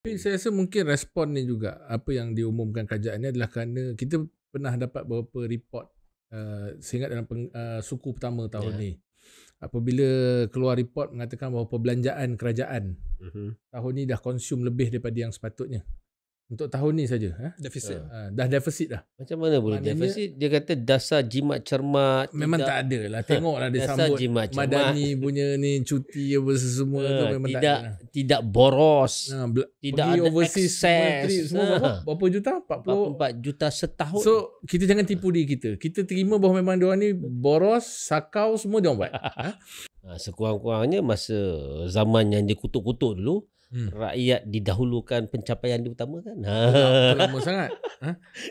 Tapi saya rasa mungkin respon ni juga, apa yang diumumkan kerajaan ni adalah kerana kita pernah dapat beberapa report, saya ingat dalam suku pertama tahun ni. Apabila keluar report mengatakan bahawa perbelanjaan kerajaan tahun ni dah consume lebih daripada yang sepatutnya. Untuk tahun ni saja. Defisit. Dah defisit dah. Macam mana boleh Maknanya- defisit? Dia kata dasar jimat cermat. Memang tak ada lah. Tengoklah dia Dasar sambut jimat cermat. Madani punya ni cuti apa semua tu memang tak ada lah. Tidak boros. Tidak Pergi ada overseas semua excess. trip semua berapa juta? 44 juta setahun. So kita jangan tipu diri kita. Kita terima bahawa memang diorang ni boros, sakau semua diorang buat. Sekurang-kurangnya masa zaman yang dia kutuk-kutuk dulu, rakyat didahulukan pencapaian diutamakan. Itu lama sangat.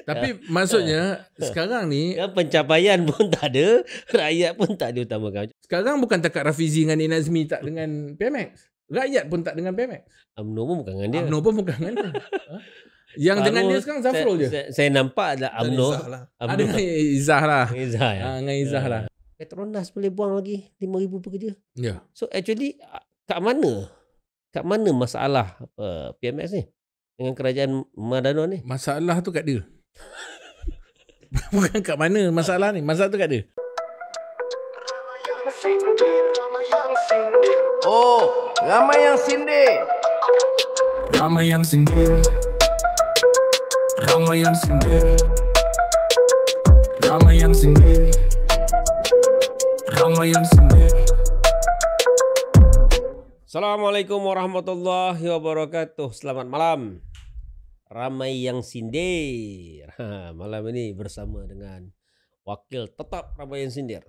Tapi maksudnya sekarang ni Kan pencapaian pun tak ada, rakyat pun tak diutamakan. sekarang bukan takat Rafizi dengan Nazmi tak dengan PMX. Rakyat pun tak dengan PMX. UMNO pun bukan dengan dia. UMNO pun bukan dengan dia. Yang dengan dia sekarang Zafrul je. Saya nampak ada UMNO. Ada dengan Izzah lah. Izzah ya. Dengan Izzah lah. Petronas boleh buang lagi 5,000 pekerja. Ya. So actually kat mana masalah PMX ni dengan kerajaan Madano ni? Masalah tu kat dia. Bukan kat mana masalah ni. Masalah tu kat dia. Oh, ramai yang sindir. Ramai yang sindir. Ramai yang sindir. Ramai yang sindir. Ramai yang sindir. Assalamualaikum warahmatullahi wabarakatuh. Selamat malam. Ramai yang sindir. Malam ini bersama dengan wakil tetap Ramai yang sindir,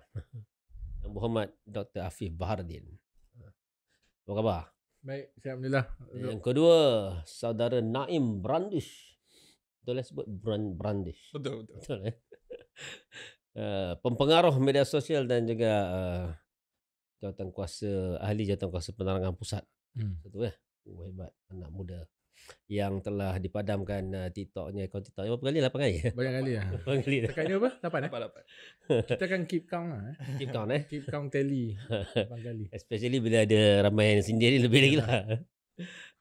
Muhammad Dr. Afif Bahardin. Apa khabar? Baik, alhamdulillah. Yang kedua, saudara Naim Brandish. Betul sebut Brandish. Betul. Betul pempengaruh media sosial dan juga ahli jawatankuasa penerangan pusat. Betul ya? Hebat anak muda yang telah dipadamkan TikToknya, akaun TikToknya berapa kali? 8 kali? Banyak kali lah. 8 kali. Tekan dia apa? 8 Dapat. Kita akan keep count lah. Keep count Keep count tally. 8 kali. Especially bila ada Ramai yang sindir ni lebih lagi lah.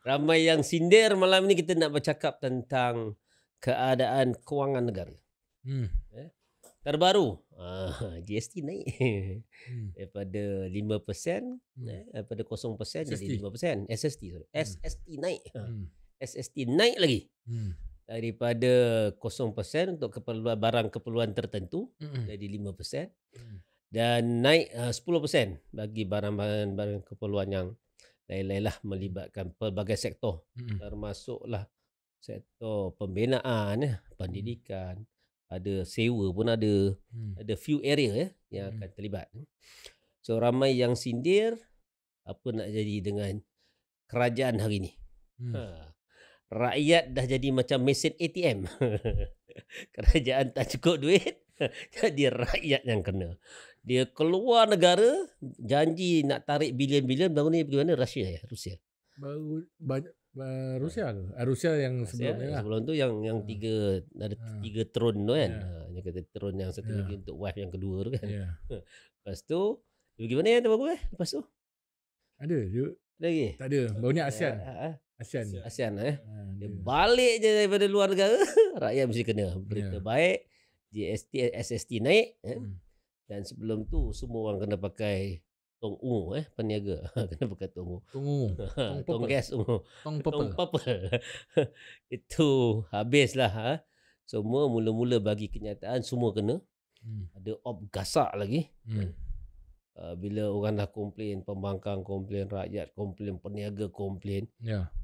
Ramai yang sindir malam ni kita nak bercakap tentang keadaan kewangan negara. Terbaru GST naik daripada 5% daripada 0% jadi 5%. SST naik. SST naik lagi daripada 0% untuk keperluan barang keperluan tertentu jadi 5% dan naik 10% bagi barang-barang keperluan yang lain-lain lah, melibatkan pelbagai sektor termasuklah sektor pembinaan, pendidikan, ada sewa pun ada few area yang akan terlibat. So ramai yang sindir apa nak jadi dengan kerajaan hari ni. Rakyat dah jadi macam mesin ATM. Kerajaan tak cukup duit, jadi rakyat yang kena. Dia keluar negara, janji nak tarik bilion-bilion, baru ni pergi mana? Rusia. Baru Rusia ke? Rusia yang sebelumnya lah. Sebelum tu yang tiga ada 3 tron tu kan. Dia kata tron yang satu lagi untuk wife yang kedua tu kan. Lepas tu dia pergi mana yang terbaru lepas tu? Ada lagi? Tak ada. Baru ni ASEAN. Dia balik je daripada luar negara. Rakyat mesti kena. Berita baik, GST SST naik dan sebelum tu semua orang kena pakai tong ungu peniaga kena pakai tong ungu. Tong gas ungu. Tong purple. Itu habislah semua mula-mula bagi kenyataan semua kena. Ada op gasak lagi. Bila orang dah komplain, pembangkang komplain, rakyat komplain, peniaga komplain.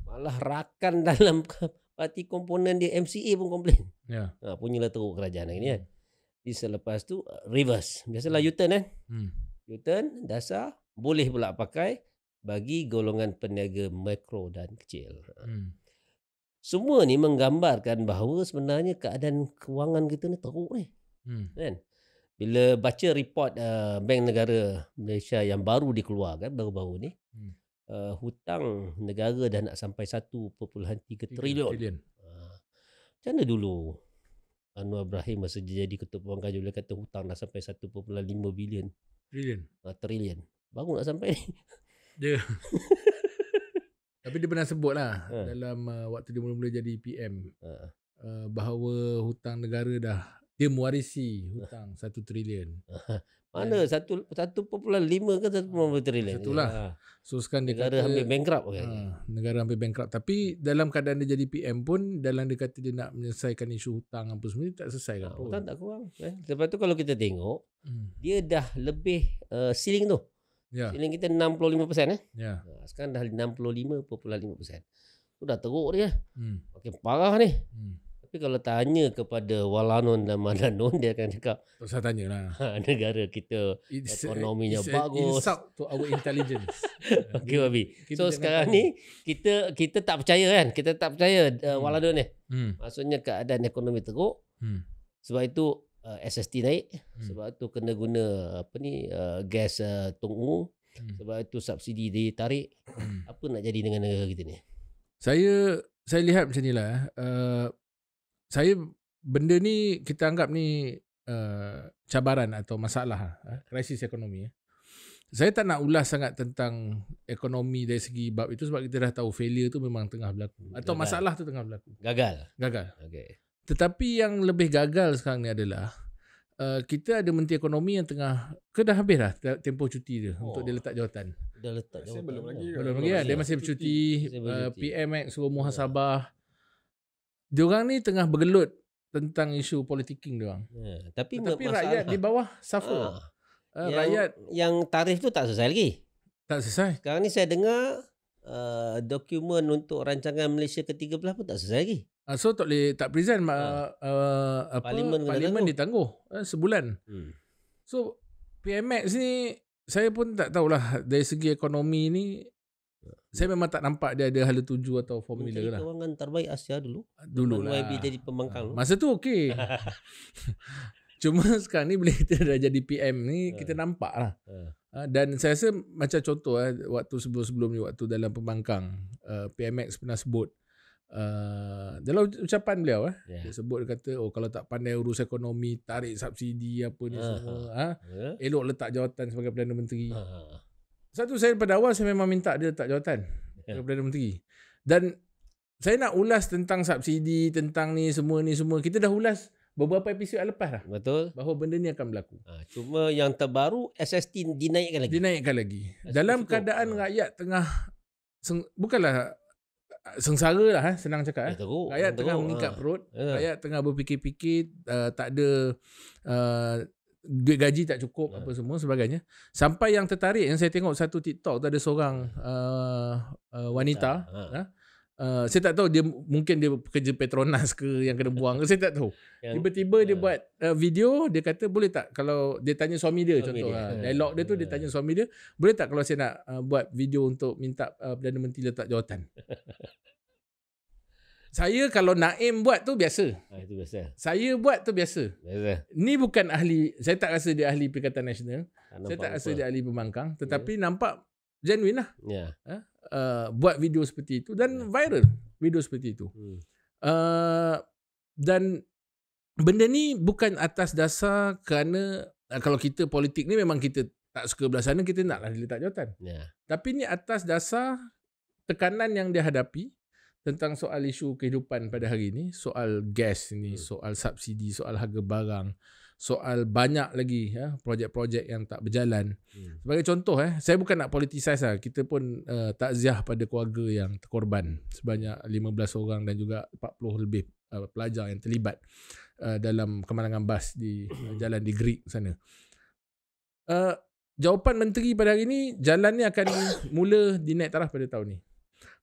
Malah rakan dalam parti komponen dia MCA pun komplain. Punyalah teruk kerajaan hari ni kan. Di selepas tu reverse. Biasalah U-turn kan. U-turn dasar boleh pula pakai bagi golongan peniaga mikro dan kecil. Semua ni menggambarkan bahawa sebenarnya keadaan kewangan kita ni teruk ni. Kan? Bila baca report Bank Negara Malaysia yang baru dikeluarkan baru-baru ni, hutang negara dah nak sampai 1.3 trilion. Macam mana dulu Anwar Ibrahim masa dia jadi Ketua Pembangunan Jabatan kata hutang dah sampai 1.5 bilion. Trilion. Baru nak sampai ni. Dia. Tapi dia pernah sebut lah dalam waktu dia mula-mula jadi PM bahawa hutang negara dah dia mewarisi hutang 1 trilion. Mana 1.5 ke 1.5 trilion? Itulah. So sekarang dia negara kata hampir bankrupt kan. negara hampir bankrupt. Tapi dalam keadaan dia jadi PM pun, dalam dia kata dia nak menyelesaikan isu hutang apa semua, dia tak selesaikan pun. Hutang tak kurang. Lepas tu kalau kita tengok, dia dah lebih ceiling tu. Ya. Ceiling kita 65%. Ya. Sekarang dah 65.5%. Tu dah teruk dia. Makin parah ni. Tapi kalau tanya kepada Walanon dan Madanon, dia akan cakap, Tak usah tanya lah. negara kita ekonominya bagus. Insult to our intelligence. Okey Babi. So jangan sekarang tanya. ni kita tak percaya kan? Kita tak percaya Walanon ni. Hmm. Maksudnya keadaan ekonomi teruk. Sebab itu SST naik. Sebab itu kena guna gas Tung Ungu. Sebab itu subsidi ditarik. Apa nak jadi dengan negara kita ni? Saya lihat macam ni lah. Saya benda ni kita anggap ni cabaran atau masalah, krisis ekonomi. Saya tak nak ulas sangat tentang ekonomi dari segi bab itu sebab kita dah tahu failure tu memang tengah berlaku atau Gagal. masalah tu tengah berlaku. Gagal. Okey. Tetapi yang lebih gagal sekarang ni adalah kita ada menteri ekonomi yang tengah dah habis dah tempoh cuti dia untuk dia letak jawatan. Dah letak jawatan. Belum lagi. Belum lagi lah. Dia masih bercuti. Masih bercuti. PMX suruh muhasabah. Diorang ni tengah bergelut tentang isu politiking diorang. Tapi rakyat di bawah suffer. Rakyat yang tarif tu tak selesai lagi. tak selesai. Sekarang ni saya dengar dokumen untuk rancangan Malaysia ke-13 pun tak selesai lagi. So tak present Parlimen ditangguh sebulan. So PMX ni saya pun tak tahulah dari segi ekonomi ni. Saya memang tak nampak dia ada hala tuju atau formula Menteri lah. Kewangan terbaik Asia dulu Lah. YB jadi pembangkang. Masa tu okey. Cuma sekarang ni bila kita dah jadi PM ni kita nampak lah. Dan saya rasa macam contoh waktu sebelum-sebelum ni, waktu dalam pembangkang PMX pernah sebut dalam ucapan beliau dia sebut, dia kata kalau tak pandai urus ekonomi, tarik subsidi apa ni semua, elok letak jawatan sebagai Perdana Menteri. Satu, saya pada awal saya memang minta dia letak jawatan sebagai Perdana Menteri. Dan saya nak ulas tentang subsidi, tentang ni semua. Kita dah ulas beberapa episod lepas dah. Betul. Bahawa benda ni akan berlaku. Cuma yang terbaru SST dinaikkan lagi. Dalam keadaan rakyat tengah bukanlah sengsara lah, senang cakap. Rakyat tengah mengikat perut. Rakyat tengah berfikir-fikir, tak ada duit gaji tak cukup, apa semua sebagainya. Sampai yang tertarik, yang saya tengok satu TikTok tu ada seorang wanita. Saya tak tahu mungkin dia pekerja Petronas ke yang kena buang ke, saya tak tahu. Tiba-tiba dia buat video, dia kata boleh tak kalau dia tanya suami dia, contoh dialog dia tu, dia tanya suami dia, boleh tak kalau saya nak buat video untuk minta Perdana Menteri letak jawatan. Saya kalau Naim buat tu biasa. Itu biasa. Saya buat tu biasa. Ni bukan ahli, saya tak rasa dia ahli Perikatan Nasional. Saya tak rasa dia ahli pembangkang, tetapi nampak genuine lah. Buat video seperti itu dan viral video seperti itu. Dan benda ni bukan atas dasar kerana kalau kita politik ni memang kita tak suka belah sana, kita naklah dia letak jawatan. Tapi ni atas dasar tekanan yang dia hadapi tentang soal isu kehidupan pada hari ini, soal gas ni, soal subsidi, soal harga barang, soal banyak lagi projek-projek yang tak berjalan. Sebagai contoh saya bukan nak politicize lah. Kita pun takziah pada keluarga yang terkorban, sebanyak 15 orang dan juga 40 lebih pelajar yang terlibat dalam kemalangan bas di jalan di Greek sana. Jawapan menteri pada hari ini, jalan ni akan mula dinaik taraf pada tahun ni.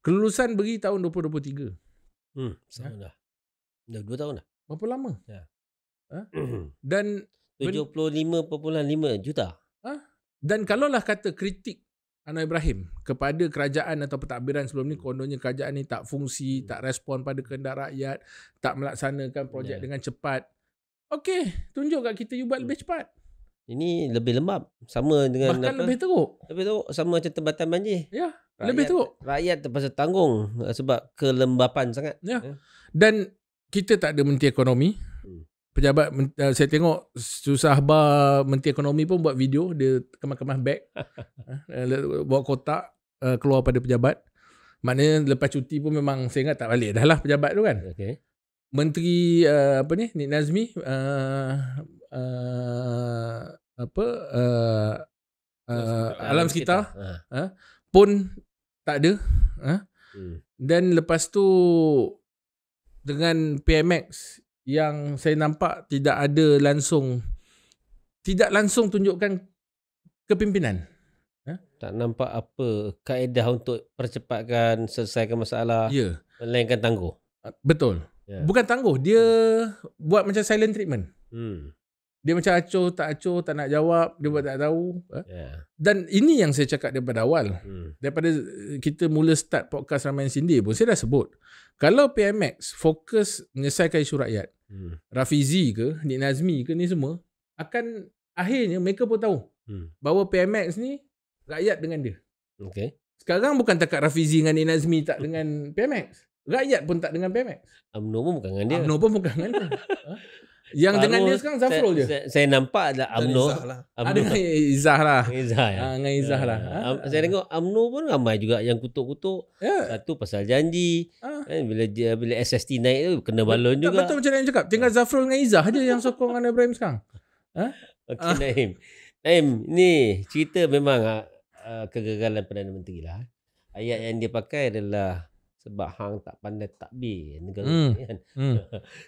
Kelulusan beri tahun 2023. Sama dah. Dah 2 tahun dah. Berapa lama? Dan 75.5 juta. Dan kalaulah kata kritik Anwar Ibrahim kepada kerajaan atau pentadbiran sebelum ni, kononnya kerajaan ni tak fungsi, tak respon pada kehendak rakyat, tak melaksanakan projek dengan cepat. Okey, tunjuk kat kita you buat lebih cepat. Ini lebih lembab. Sama dengan bahkan lebih teruk. Lebih teruk, sama macam tempatan banjir. Ya, lebih teruk. Rakyat terpaksa tanggung sebab kelembapan sangat. Dan kita tak ada menteri ekonomi. Pejabat, saya tengok susah menteri ekonomi pun buat video, dia kemas-kemas beg, bawa kotak keluar pada pejabat. Maknanya lepas cuti pun memang saya ingat tak balik dah lah pejabat tu kan. Okey. Menteri Nik Nazmi alam sekitar pun tak ada. Dan lepas tu dengan PMX yang saya nampak tidak langsung tunjukkan kepimpinan. Tak nampak apa kaedah untuk percepatkan selesaikan masalah. Ya. Melainkan tangguh. Betul. Ya. Bukan tangguh, dia buat macam silent treatment. Dia macam acuh, tak nak jawab, dia buat tak tahu. Ya. Dan ini yang saya cakap daripada awal. Daripada kita mula start podcast Ramayan Sindir pun, saya dah sebut. Kalau PMX fokus menyelesaikan isu rakyat, Rafizi ke, Nik Nazmi ke, ni semua, akan akhirnya mereka pun tahu bahawa PMX ni rakyat dengan dia. Okey. Sekarang bukan takat Rafizi dengan Nik Nazmi tak dengan PMX. Rakyat pun tak dengan PMX. UMNO pun bukan dengan dia. UMNO pun bukan dengan dia. Yang dengan dia sekarang Zafrul je. Saya nampak ada UMNO. Ada dengan Izzah lah. Izzah ya. Dengan Izzah lah. Saya tengok UMNO pun ramai juga yang kutuk-kutuk. Satu pasal janji. Bila SST naik tu kena balon juga. Betul macam yang cakap. Tinggal Zafrul dengan Izzah je yang sokong dengan Ibrahim sekarang. Okey Naim, ni cerita memang kegagalan Perdana Menteri lah. Ayat yang dia pakai adalah sebab hang tak pandai takbir negara ni kan.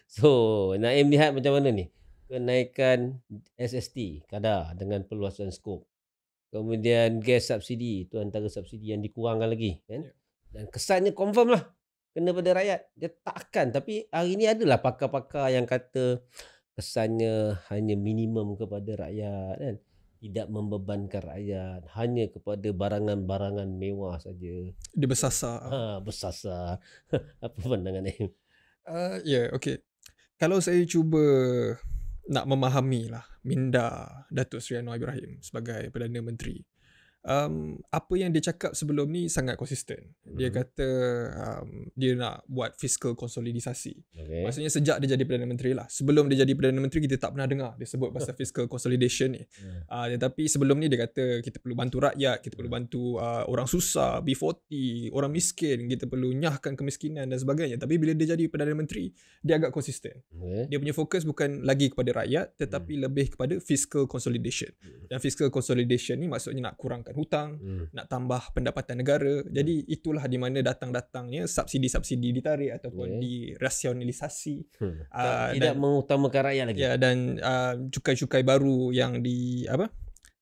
So Naim lihat macam mana ni kenaikan SST kadar dengan perluasan skop, kemudian gas subsidi itu antara subsidi yang dikurangkan lagi kan. Dan kesannya confirm lah kena pada rakyat. Dia takkan, tapi hari ni adalah pakar-pakar yang kata kesannya hanya minimum kepada rakyat kan, tidak membebankan rakyat, hanya kepada barangan-barangan mewah saja. Dia bersasar. Bersasar. Apa pandangan ni? Okey. Kalau saya cuba nak memahami lah minda Datuk Seri Anwar Ibrahim sebagai Perdana Menteri, apa yang dia cakap sebelum ni sangat konsisten. Dia kata dia nak buat fiscal konsolidasi. Maksudnya sejak dia jadi Perdana Menteri lah. Sebelum dia jadi Perdana Menteri kita tak pernah dengar dia sebut pasal fiscal consolidation ni. Tetapi sebelum ni dia kata kita perlu bantu rakyat, kita perlu bantu orang susah, B40, orang miskin, kita perlu nyahkan kemiskinan dan sebagainya. Tapi bila dia jadi Perdana Menteri, dia agak konsisten. Dia punya fokus bukan lagi kepada rakyat tetapi lebih kepada fiscal consolidation. Dan fiscal consolidation ni maksudnya nak kurangkan hutang, nak tambah pendapatan negara. Jadi itulah di mana datang-datangnya subsidi-subsidi ditarik ataupun dirasionalisasi. Tidak mengutamakan rakyat lagi. Ya, dan cukai-cukai baru yang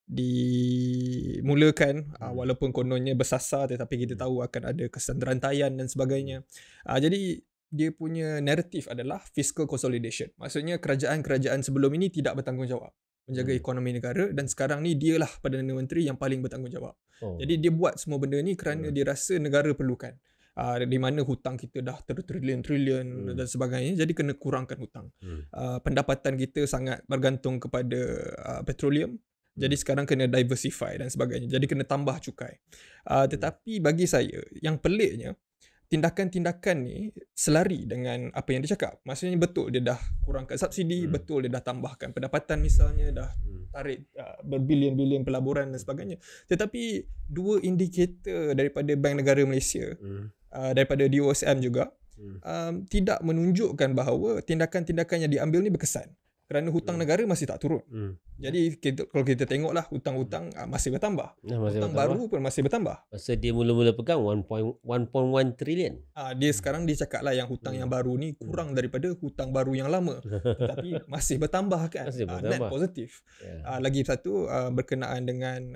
dimulakan walaupun kononnya bersasar tetapi kita tahu akan ada kesan derantaian dan sebagainya. Jadi dia punya naratif adalah fiscal consolidation. Maksudnya kerajaan-kerajaan sebelum ini tidak bertanggungjawab menjaga ekonomi negara, dan sekarang ni dialah Perdana Menteri yang paling bertanggungjawab. Jadi dia buat semua benda ni kerana dia rasa negara perlukan. Di mana hutang kita dah trilion-trilion dan sebagainya, jadi kena kurangkan hutang. Pendapatan kita sangat bergantung kepada petroleum, jadi sekarang kena diversify dan sebagainya, jadi kena tambah cukai. Tetapi bagi saya yang peliknya, tindakan-tindakan ni selari dengan apa yang dia cakap. Maksudnya betul dia dah kurangkan subsidi, betul dia dah tambahkan pendapatan misalnya, dah tarik berbilion-bilion pelaburan dan sebagainya. Tetapi dua indikator daripada Bank Negara Malaysia, daripada DOSM juga, tidak menunjukkan bahawa tindakan-tindakan yang diambil ni berkesan. Kerana hutang negara masih tak turun. Jadi kalau kita tengoklah hutang-hutang masih bertambah. Hutang baru pun masih bertambah. Masa dia mula-mula pegang 1.1 trilion. Dia sekarang dia cakap lah yang hutang yang baru ni kurang daripada hutang baru yang lama. Tetapi masih bertambah kan. Net positif. Lagi satu berkenaan dengan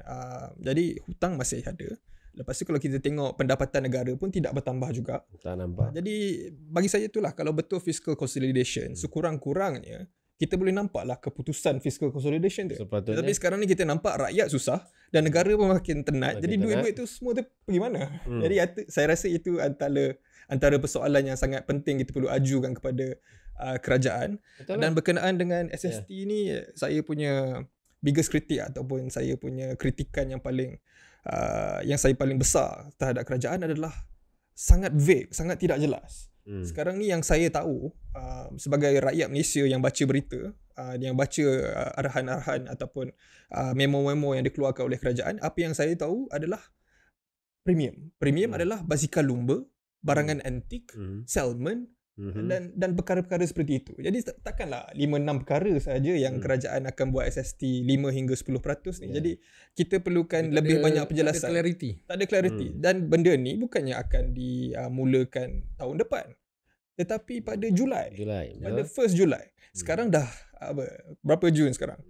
jadi hutang masih ada. Lepas tu kalau kita tengok pendapatan negara pun tidak bertambah juga. Tak nampak. Jadi bagi saya itulah, kalau betul fiscal consolidation, sekurang-kurangnya kita boleh nampaklah keputusan fiscal consolidation tu. Tapi sekarang ni kita nampak rakyat susah dan negara pun makin tenat. Jadi duit-duit tu semua tu pergi mana? Jadi saya rasa itu antara persoalan yang sangat penting kita perlu ajukan kepada kerajaan. Dan berkenaan dengan SST ni, saya punya biggest kritik ataupun saya punya kritikan yang saya paling besar terhadap kerajaan adalah sangat vague, sangat tidak jelas. Sekarang ni yang saya tahu sebagai rakyat Malaysia yang baca berita, yang baca arahan-arahan ataupun memo-memo yang dikeluarkan oleh kerajaan, apa yang saya tahu adalah Premium adalah basikal lumba, barangan antik, salmon dan perkara-perkara seperti itu. Jadi takkanlah 5-6 perkara saja yang kerajaan akan buat SST 5 hingga 10% ni. Jadi kita perlukan lebih banyak penjelasan. Tak ada clarity. Dan benda ni bukannya akan dimulakan tahun depan. Tetapi pada Julai. Pada 1st Julai. Sekarang dah berapa Jun sekarang?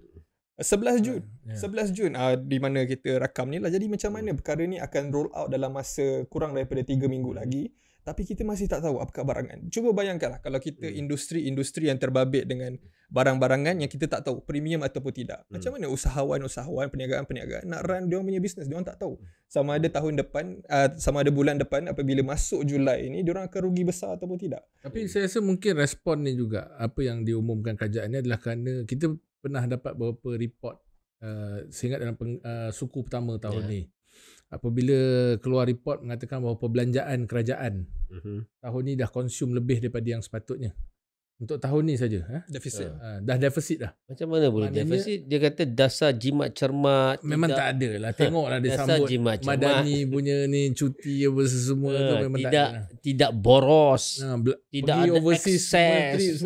11 Jun. 11 Jun di mana kita rakam ni lah. Jadi macam mana perkara ni akan roll out dalam masa kurang daripada 3 minggu lagi. Tapi kita masih tak tahu apakah barangan. Cuba bayangkanlah kalau kita industri-industri yang terbabit dengan barang-barangan yang kita tak tahu premium ataupun tidak. Macam mana usahawan-usahawan, perniagaan-perniagaan nak run diorang punya bisnes. Diorang tak tahu. Sama ada tahun depan, sama ada bulan depan apabila masuk Julai ni, diorang akan rugi besar ataupun tidak. Tapi saya rasa mungkin respon ni juga, apa yang diumumkan kerajaan ni adalah kerana kita pernah dapat beberapa report saya ingat dalam suku pertama tahun ni. Apabila keluar report mengatakan bahawa perbelanjaan kerajaan tahun ni dah consume lebih daripada yang sepatutnya. Untuk tahun ni saja. Defisit. Dah defisit dah. Macam mana boleh defisit? Dia kata dasar jimat cermat. Memang tak ada lah. Tengoklah dia dasar sambut jimat cermat. Madani punya ni cuti apa semua tu memang tak ada. Tidak boros. Tidak ada Semua excess.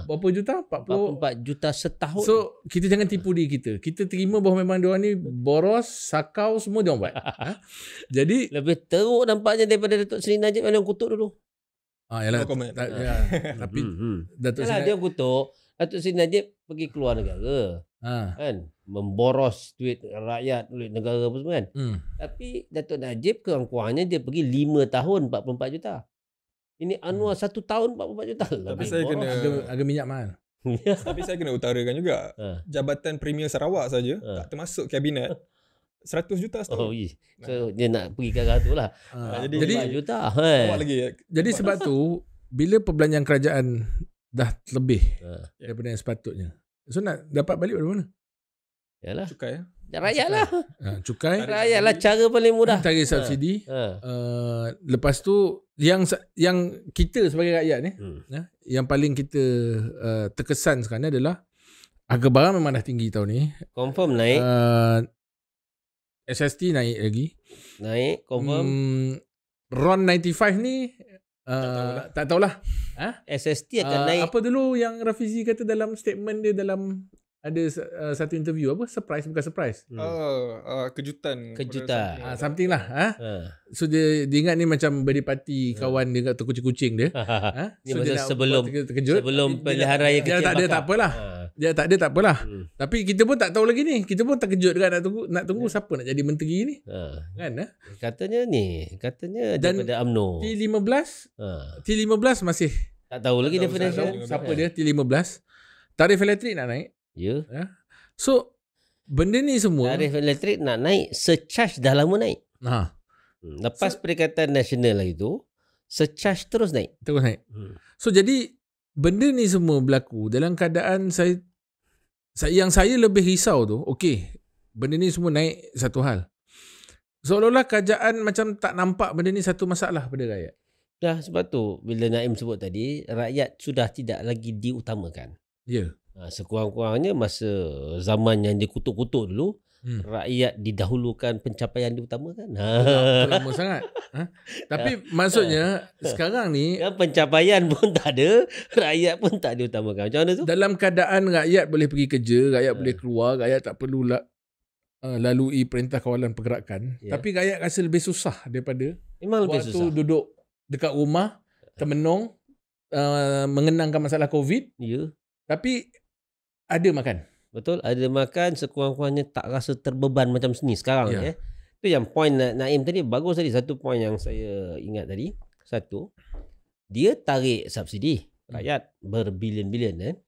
berapa juta? 44 juta setahun. So kita jangan tipu diri kita. Kita terima bahawa memang diorang ni boros, sakau semua diorang buat. Jadi lebih teruk nampaknya daripada Datuk Seri Najib yang kutuk dulu. Yalah. Tapi Datuk Yalah, Seri dia kutuk Datuk Seri Najib pergi keluar negara. Kan? Memboros duit rakyat, duit negara apa semua kan. Tapi Datuk Najib kurang-kurangnya dia pergi 5 tahun 44 juta. Ini Anwar 1 tahun 44 juta. Tapi saya kena harga minyak mahal. Tapi saya kena utarakan juga. Jabatan Premier Sarawak saja tak termasuk kabinet 100 juta setahun. So dia nak pergi ke arah tu lah. Jadi 4 juta. Jadi sebab tu bila perbelanjaan kerajaan dah lebih daripada yang sepatutnya. So nak dapat balik dari mana? Yalah. Cukai. Rakyat lah. Cukai. Rakyat lah cara paling mudah. Tarik subsidi. Lepas tu yang kita sebagai rakyat ni yang paling kita terkesan sekarang ni adalah harga barang memang dah tinggi tahun ni. Confirm naik. SST naik lagi. Naik confirm. RON 95 ni tak tahulah. SST akan naik. Apa dulu yang Rafizi kata dalam statement dia dalam ada satu interview apa? Surprise bukan surprise. Kejutan. Something lah. So dia ingat ni macam birthday party kawan dia kat kucing-kucing dia. Ni So dia masa sebelum pilihan raya kecil. Dia tak ada tak apalah. Dia tak ada tak apalah. Tapi kita pun tak tahu lagi ni. Kita pun terkejut dekat nak tunggu siapa nak jadi menteri ni. Kan? Katanya daripada UMNO. T15 masih tak tahu lagi definition. Siapa dia T15. Tarif elektrik nak naik. Ya. So benda ni semua tarif elektrik nak naik, surcharge dah lama naik. Lepas Perikatan Nasional lah itu, surcharge terus naik. So jadi benda ni semua berlaku dalam keadaan yang saya lebih risau tu, okey, benda ni semua naik satu hal. Seolah-olah kerajaan macam tak nampak benda ni satu masalah pada rakyat. Dah sebab tu bila Naim sebut tadi, rakyat sudah tidak lagi diutamakan. Ya. Sekurang-kurangnya masa zaman yang dikutuk-kutuk dulu, rakyat didahulukan, pencapaian diutamakan. Lama sangat. Tapi maksudnya sekarang ni pencapaian pun tak ada, rakyat pun tak diutamakan. Macam mana tu? Dalam keadaan rakyat boleh pergi kerja, rakyat boleh keluar, rakyat tak perlu lalui perintah kawalan pergerakan. Tapi rakyat rasa lebih susah daripada memang lebih susah. Waktu duduk dekat rumah, termenung, mengenangkan masalah COVID. Ya. Tapi ada makan. Betul, ada makan, sekurang-kurangnya tak rasa terbeban macam sini sekarang. Itu yang point Naim tadi, bagus tadi. Satu point yang saya ingat tadi. Satu, dia tarik subsidi rakyat berbilion-bilion.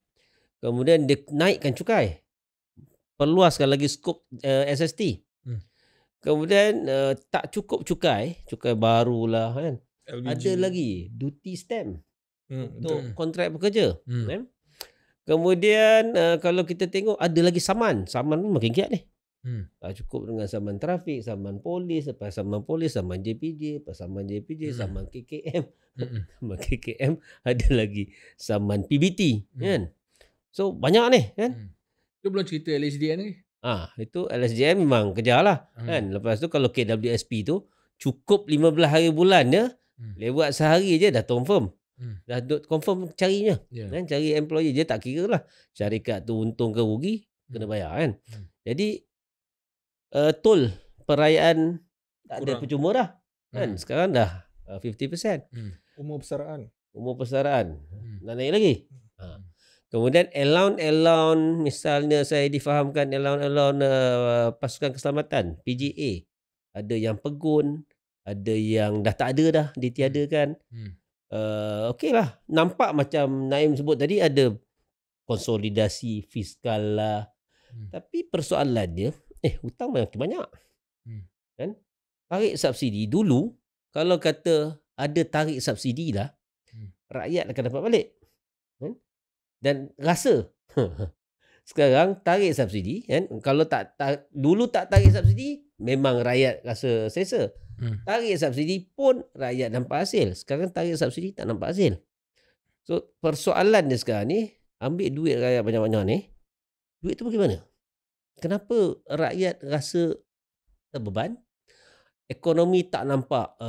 Kemudian dia naikkan cukai. Perluaskan lagi skop SST. Kemudian tak cukup cukai barulah kan. LBG. Ada lagi duty stamp untuk kontrak pekerja. Kemudian kalau kita tengok ada lagi saman pun makin kiat ni. Tak cukup dengan saman trafik, saman polis, lepas saman polis, saman JPJ, lepas saman JPJ, saman KKM. Saman KKM, ada lagi saman PBT kan. So banyak ni kan. Itu belum cerita LSDN ni. Itu LSDN memang kejar lah kan. Lepas tu kalau KWSP tu cukup 15 hari bulan je, Hmm. lewat sehari je dah confirm. Hmm. Dah confirm carinya. Ya. Kan? Cari employee je, tak kira lah syarikat tu untung ke rugi, kena bayar kan. Jadi tol perayaan tak ada Kurang. percuma dah. Kan? Sekarang dah 50%. Umur persaraan. Umur persaraan. Nak naik lagi. Kemudian allowance misalnya saya difahamkan allowance pasukan keselamatan PGA. Ada yang pegun, ada yang dah tak ada dah, ditiadakan. Okey lah. Nampak macam Naim sebut tadi ada konsolidasi fiskal lah. Tapi persoalan dia, hutang makin banyak. Kan? Tarik subsidi dulu, kalau kata ada tarik subsidi lah, rakyat akan dapat balik. Kan? Dan rasa sekarang tarik subsidi kan, kalau dulu tak tarik subsidi memang rakyat rasa selesa. Tarik subsidi pun rakyat nampak hasil. Sekarang tarik subsidi tak nampak hasil. So persoalan dia sekarang ni, ambil duit rakyat banyak-banyak ni, duit tu bagaimana? Kenapa rakyat rasa terbeban? Ekonomi tak nampak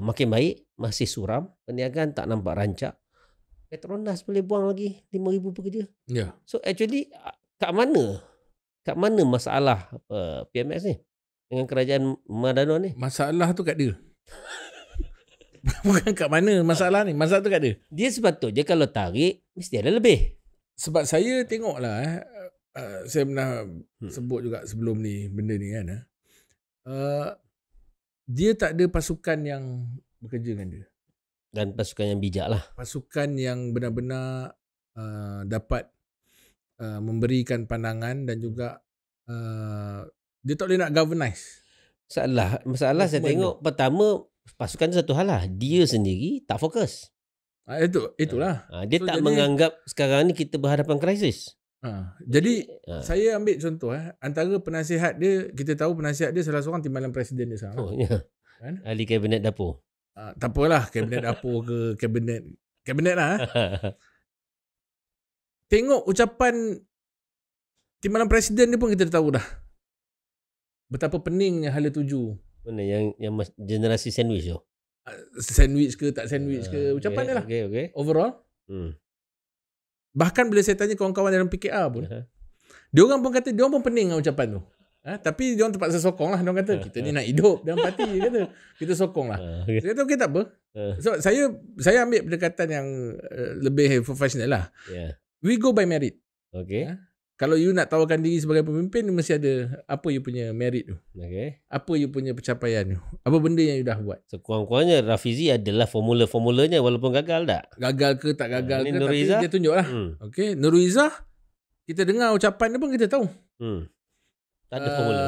makin baik, masih suram. Perniagaan tak nampak rancak. Petronas boleh buang lagi 5,000 pekerja. Ya. So actually kat mana masalah PMX ni dengan kerajaan Madanon ni? Masalah tu kat dia. Bukan kat mana masalah ni. Masalah tu kat dia. Dia sepatutnya kalau tarik mesti ada lebih. Sebab saya tengoklah saya pernah sebut juga sebelum ni benda ni kan. Dia tak ada pasukan yang bekerja dengan dia. Dan pasukan yang bijak lah. Pasukan yang benar-benar dapat memberikan pandangan dan juga dia tak boleh nak governize. Masalah saya tengok pertama pasukan tu satu hal lah. Dia sendiri tak fokus. Itulah. Dia tak menganggap sekarang ni kita berhadapan krisis. Jadi saya ambil contoh antara penasihat dia, kita tahu penasihat dia salah seorang timbalan presiden dia sekarang. Kan? Ahli kabinet dapur. Tak apalah kabinet dapur ke kabinet lah. Tengok ucapan timbalan presiden dia pun kita tahu dah betapa peningnya hala tuju. Mana yang generasi sandwich tu? Sandwich ke tak sandwich ke, ucapan dia lah. Okay. Overall. Bahkan bila saya tanya kawan-kawan dalam PKR pun, dia orang pun kata dia orang pun pening dengan ucapan tu. Tapi dia orang terpaksa sokong lah. Dia orang kata kita ni nak hidup dalam parti. Dia kata kita sokong lah. Saya kata okay, tak apa. So saya ambil pendekatan yang lebih profesional lah. We go by merit. Okay. Kalau you nak tawarkan diri sebagai pemimpin, mesti ada apa you punya merit tu. Okay. Apa you punya pencapaian tu. Apa benda yang you dah buat. Sekurang-kurangnya Rafizi adalah formula-formulanya walaupun gagal tak? Gagal ke tak gagal ke, Nuriza? tapi dia tunjuk lah. Okay. Nuriza, kita dengar ucapan dia pun kita tahu. Tak ada formula.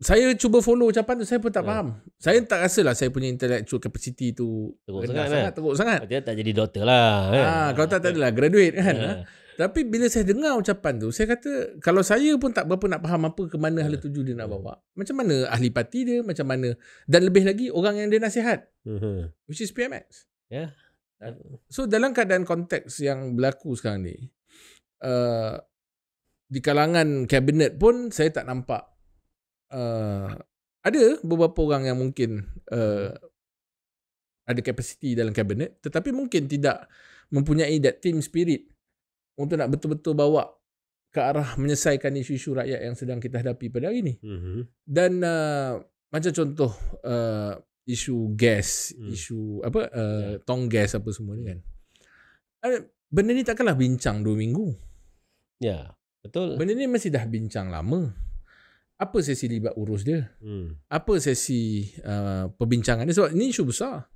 Saya cuba follow ucapan tu, saya pun tak faham. Saya tak rasalah saya punya intellectual capacity tu Teruk teruk sangat. Dia tak jadi doktor lah. Kalau tak adalah graduate kan. Tapi bila saya dengar ucapan tu, saya kata kalau saya pun tak berapa nak faham apa ke mana hala tuju dia nak bawa. Macam mana ahli parti dia, macam mana, dan lebih lagi orang yang dia nasihat, which is PMX. So dalam keadaan konteks yang berlaku sekarang ni, di kalangan kabinet pun saya tak nampak ada beberapa orang yang mungkin ada kapasiti dalam kabinet, tetapi mungkin tidak mempunyai that team spirit untuk nak betul-betul bawa ke arah menyelesaikan isu-isu rakyat yang sedang kita hadapi pada hari ini. Dan macam contoh isu gas, isu tong gas apa semua ni kan. Benda ni takkanlah bincang 2 minggu. Ya, betul. Benda ni mesti dah bincang lama. Apa sesi libat urus dia? Apa sesi perbincangan dia? Sebab ini isu besar.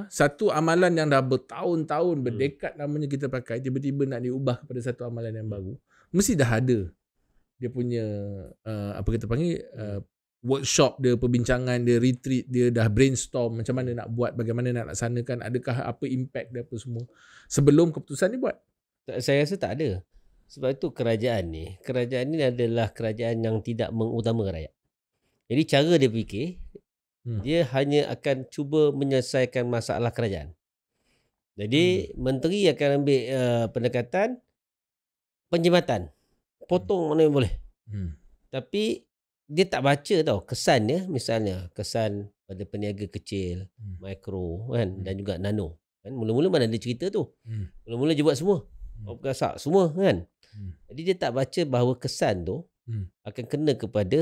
Satu amalan yang dah bertahun-tahun, berdekad namanya kita pakai, tiba-tiba nak diubah kepada satu amalan yang baru. Mesti dah ada dia punya apa kita panggil workshop dia, perbincangan dia, retreat dia, dah brainstorm macam mana nak buat, bagaimana nak laksanakan, adakah apa impact dia apa semua sebelum keputusan dibuat. Saya rasa tak ada. Sebab itu kerajaan ni adalah kerajaan yang tidak mengutamakan rakyat. Jadi cara dia fikir, dia hanya akan cuba menyelesaikan masalah kerajaan. Jadi menteri akan ambil pendekatan penjimatan. Potong mana yang boleh. Tapi dia tak baca tau kesannya, misalnya kesan pada peniaga kecil, mikro kan, dan juga nano kan. Mula-mula mana ada cerita tu. Mula-mula dia buat semua. Gasak semua kan. Jadi dia tak baca bahawa kesan tu akan kena kepada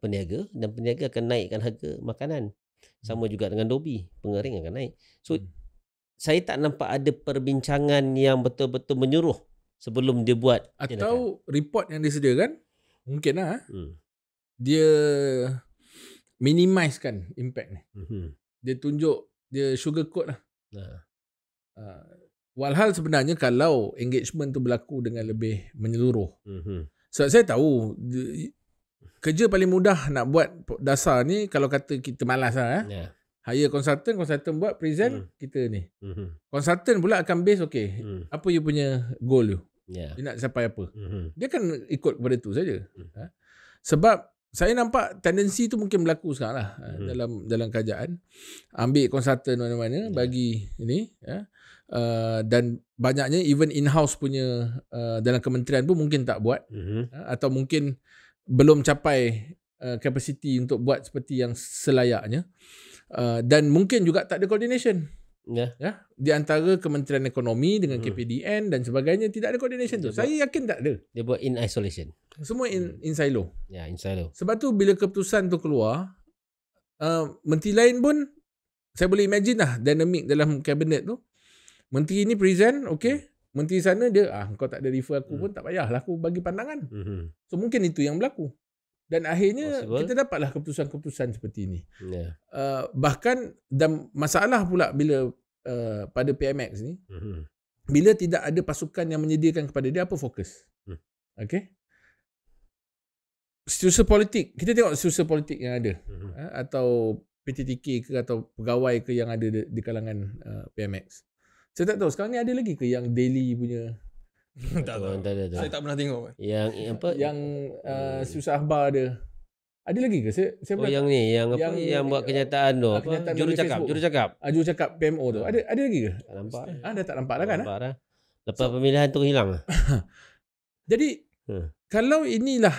peniaga, dan peniaga akan naikkan harga makanan. Sama juga dengan dobi, pengering akan naik. So saya tak nampak ada perbincangan yang betul-betul menyuruh sebelum dia buat tindakan. Atau report yang disediakan mungkin dia minimizekan impact ni. Dia tunjuk, dia sugarcoat lah. Walhal sebenarnya kalau engagement tu berlaku dengan lebih menyeluruh. Sebab saya tahu kerja paling mudah nak buat dasar ni, kalau kata kita malas lah hire consultant buat present, kita ni. Consultant pula akan base apa you punya goal you. Dia nak capai apa. Dia kan ikut kepada tu saja. Sebab saya nampak tendensi tu mungkin berlaku sekarang lah dalam kerajaan. Ambil consultant mana-mana, bagi ini dan banyaknya even in-house punya dalam kementerian pun mungkin tak buat, atau mungkin belum capai capacity untuk buat seperti yang selayaknya, dan mungkin juga tak ada coordination. Di antara Kementerian Ekonomi dengan KPDN dan sebagainya, tidak ada coordination tu. Saya yakin tak ada. Dia buat in isolation. Semua in silo. In silo. Sebab tu bila keputusan tu keluar, menteri lain pun saya boleh imagine lah dinamik dalam kabinet tu. Menteri ni present, menteri sana dia kau tak ada refer aku pun tak payahlah aku bagi pandangan. So mungkin itu yang berlaku. Dan akhirnya kita dapatlah keputusan-keputusan seperti ini. Bahkan dan masalah pula bila pada PMX ni, bila tidak ada pasukan yang menyediakan kepada dia, apa fokus? Struktur politik, kita tengok struktur politik yang ada, atau PTTK ke atau pegawai ke yang ada di kalangan PMX. Saya tak tahu sekarang ni ada lagi ke yang daily punya. Tak tahu. Saya tak pernah tengok. Yang apa? Yang susah akhbar ada. Ada lagi ke? Saya yang ni, yang apa? Yang buat kenyataan tu. Juru cakap PMO tu. Ada lagi ke? Tak nampak. Dah tak nampak lah kan? Lepas pemilihan tu hilang. Jadi kalau inilah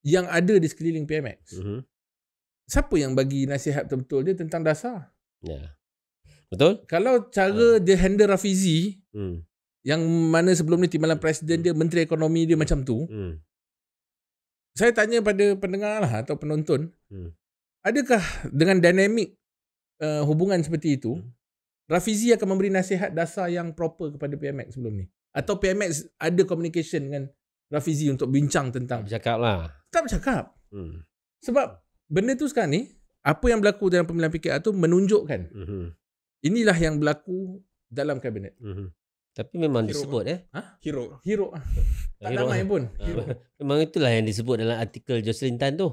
yang ada di sekeliling PMX, siapa yang bagi nasihat betul-betul dia tentang dasar? Betul? Kalau cara dia handle Rafizi, yang mana sebelum ni timbalan presiden dia, menteri ekonomi dia macam tu, saya tanya pada pendengar lah atau penonton, adakah dengan dinamik hubungan seperti itu, Rafizi akan memberi nasihat dasar yang proper kepada PMX sebelum ni? Atau PMX ada communication dengan Rafizi untuk bincang tentang? Tak bercakap lah. Tak bercakap. Sebab benda tu sekarang ni, apa yang berlaku dalam pemilihan PKR tu menunjukkan inilah yang berlaku dalam kabinet. Tapi memang disebut Hero. Tak ramai pun. Memang itulah yang disebut dalam artikel Jocelyn Tan tu.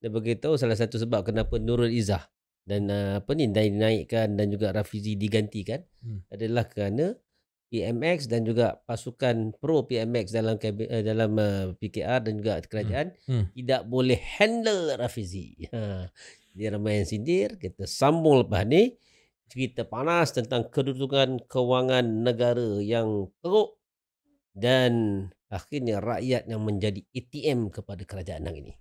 Dia beritahu salah satu sebab kenapa Nurul Izzah dan dinaikkan dan juga Rafizi digantikan adalah kerana PMX dan juga pasukan pro PMX dalam PKR dan juga kerajaan tidak boleh handle Rafizi. Dia ramai yang sindir. Kita sambung lepas ni. Cerita panas tentang kedudukan kewangan negara yang teruk dan akhirnya rakyat yang menjadi ATM kepada kerajaan hari ini.